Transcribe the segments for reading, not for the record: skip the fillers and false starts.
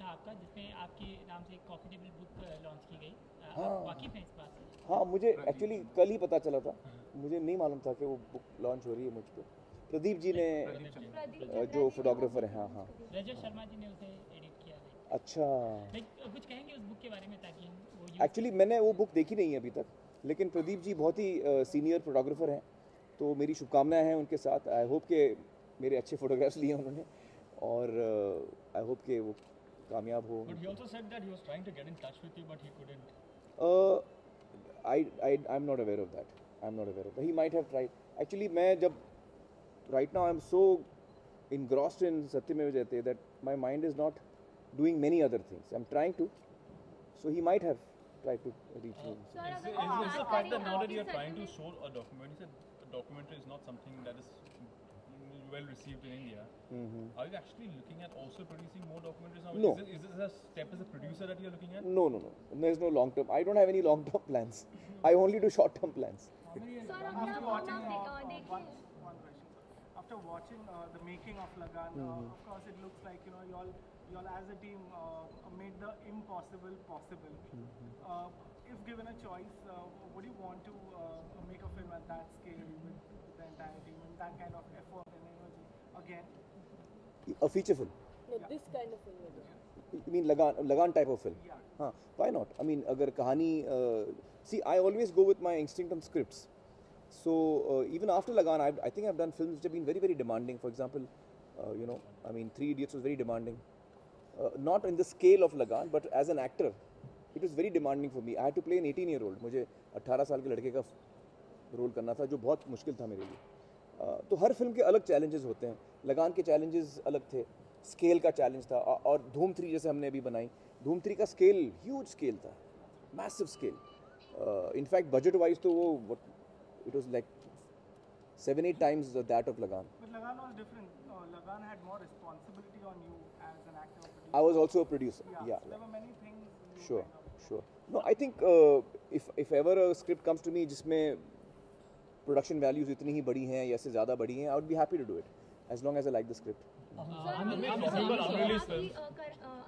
था आपका जिसमें आपके नाम से एक कॉफी टेबल बुक लॉन्च की गई। हाँ आप वाकिफ हैं इस बात से? हाँ, मुझे एक्चुअली कल ही पता चला था। मुझे नहीं मालूम था कि वो बुक लॉन्च हो रही है मुझ पर। प्रदीप जी ने जो फोटोग्राफर है, हाँ हाँ। रजत शर्मा जी ने उसे एडिट किया है। अच्छा, कुछ कहेंगे उस बुक के बारे में ताकि वो एक्चुअली मैंने वो बुक देखी नहीं है अभी तक, लेकिन प्रदीप जी बहुत ही सीनियर फोटोग्राफर हैं, तो मेरी शुभकामनाएं हैं उनके साथ। आई होप के मेरे अच्छे फोटोग्राफ्स लिए उन्होंने, और आई होप के वो कामयाब हो। But he also said that he was trying to get in touch with you, but he couldn't. I'm not aware of that. I'm not aware of that. He might have tried. Actually, मैं जब right now I'm so engrossed in Satyameva Jayate that my mind is not doing many other things. I'm trying to. So he might have tried to reach me. Is the fact that now that you're trying to show a documentary, you said a documentary is not something that is well received in India. Are you actually looking at also producing more documentaries now? No. Is this a step as a producer that you're looking at? No. There's no long term. I don't have any long term plans. I only do short term plans. After watching one question. After watching the making of Lagan, of course it looks like y'all as a team made the impossible possible. If given a choice, would you want to make a film at that scale with the entire team and that kind of effort and energy again? A feature film. No, this kind of film. You mean Lagan type of film? Yeah. हाँ, why not? I mean, अगर कहानी see, I always go with my instinct on scripts. So even after Lagan, I think I've done films which have been very, very demanding. For example, I mean, Three Idiots was very demanding. Not in the scale of Lagan, but as an actor, it was very demanding for me. I had to play an 18-year-old. मुझे 18 साल के लड़के का role करना था, जो बहुत मुश्किल था मेरे लिए। तो हर फिल्म के अलग चैलेंजेस होते हैं। लगान के चैलेंजेस अलग थे, स्केल का चैलेंज था, और धूम 3 जैसे हमने अभी बनाई, धूम 3 का स्केल ह्यूज स्केल था, massive scale. In fact budget wise तो वो it was like 7-8 times that of Lagan. But Lagan was different. Lagan had more responsibility on you as an actor. I was also a producer. Yeah. So there were many things. Sure. No, I think if ever a script comes to me जिसमें production values इतनी ही बड़ी हैं या इससे ज़्यादा बड़ी हैं, I would be happy to do it, as long as I like the script.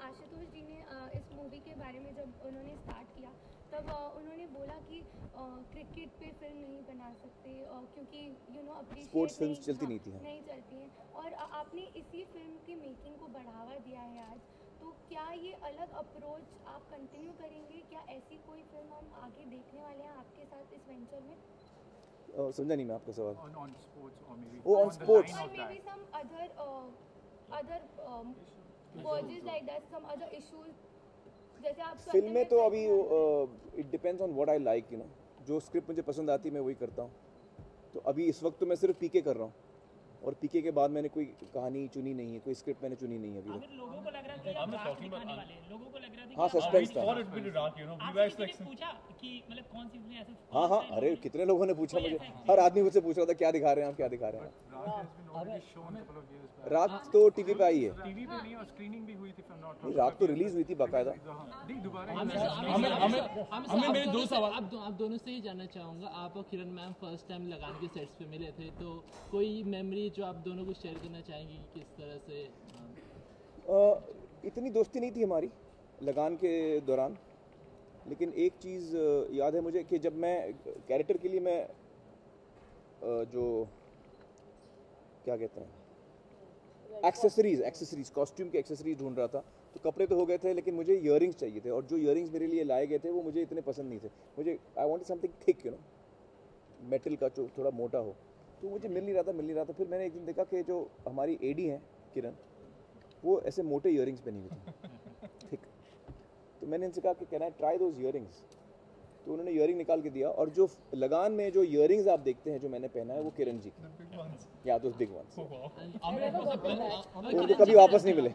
Ashutosh जी ने इस मूवी के बारे में जब उन्होंने स्टार्ट किया तब उन्होंने बोला कि क्रिकेट पे फिल्म नहीं बना सकते क्योंकि अपनी स्पोर्ट्स फिल्म्स चलती नहीं थी, नहीं चलती हैं, और आपने इसी फिल्म की मेकिंग को बढ़ावा दिया है आज, तो क्या ये अलग अप्रोच आप कंटिन्यू करेंगे? क्या ऐसी कोई फिल्म हम आगे देखने वाले हैं आपके साथ इस वेंचर में? समझा नहीं मैं आपका सवाल। On sports or maybe. Oh, on sports. Or maybe some other causes like that, some other issues. जैसे आप फिल्म में तो अभी it depends on what I like, जो स्क्रिप्ट मुझे पसंद आती है मैं वही करता हूँ। तो अभी इस वक्त तो मैं सिर्फ पीके कर रहा हूँ, और पीके के बाद मैंने कोई कहानी चुनी नहीं है, कोई स्क्रिप्ट मैंने चुनी नहीं है अभी तक। लोगों को लग रहा था कि आप रात दिखाने वाले हैं, लोगों को लग रहा था कि हाँ, सस्पेंस था। आपसे पूछा कि मतलब कौन सी फिल्म ऐसे? हाँ, अरे कितने लोगों ने पूछा मुझे, हर आदमी मुझसे पूछ रहा था क्या दिखा रहे हैं आप, क्या दिखा रहे हैं। रात तो टीवी पे आई है, टीवी पे नहीं और स्क्रीनिंग भी हुई थी फिल्म नॉट। रात तो रिलीज हुई थी बाकायदा। हमें मेरे दो सवाल आप दोनों से ही जानना चाहूँगा। आप और किरण मैम फर्स्ट टाइम लगान के सेट्स पे मिले थे, तो कोई मेमोरी जो आप दोनों को शेयर करना चाहेंगे कि किस तरह से? इतनी दोस्ती नहीं थी हमारी लगान के दौरान, लेकिन एक चीज़ याद है मुझे कि जब मैं कैरेक्टर के लिए मैं जो क्या कहते हैं एक्सेसरीज कॉस्ट्यूम के एक्सेसरीज ढूंढ रहा था, तो कपड़े तो हो गए थे लेकिन मुझे इयररिंग्स चाहिए थे, और जो इयररिंग्स मेरे लिए लाए गए थे वो मुझे इतने पसंद नहीं थे। मुझे I wanted something thick, metal का जो थोड़ा मोटा हो, तो मुझे मिल नहीं रहा था। फिर मैंने एक दिन देखा कि जो हमारी एडी हैं किरण, वो ऐसे मोटे इयररिंग्स पहनी हुई थी ठीक, तो मैंने इनसे कहा कि can I try those earrings, तो उन्होंने इयररिंग निकाल के दिया, और जो लगान में जो इयररिंग्स आप देखते हैं जो मैंने पहना है वो किरण जी की, या दोस बिग वंस, उनको कभी वापस नहीं मिले।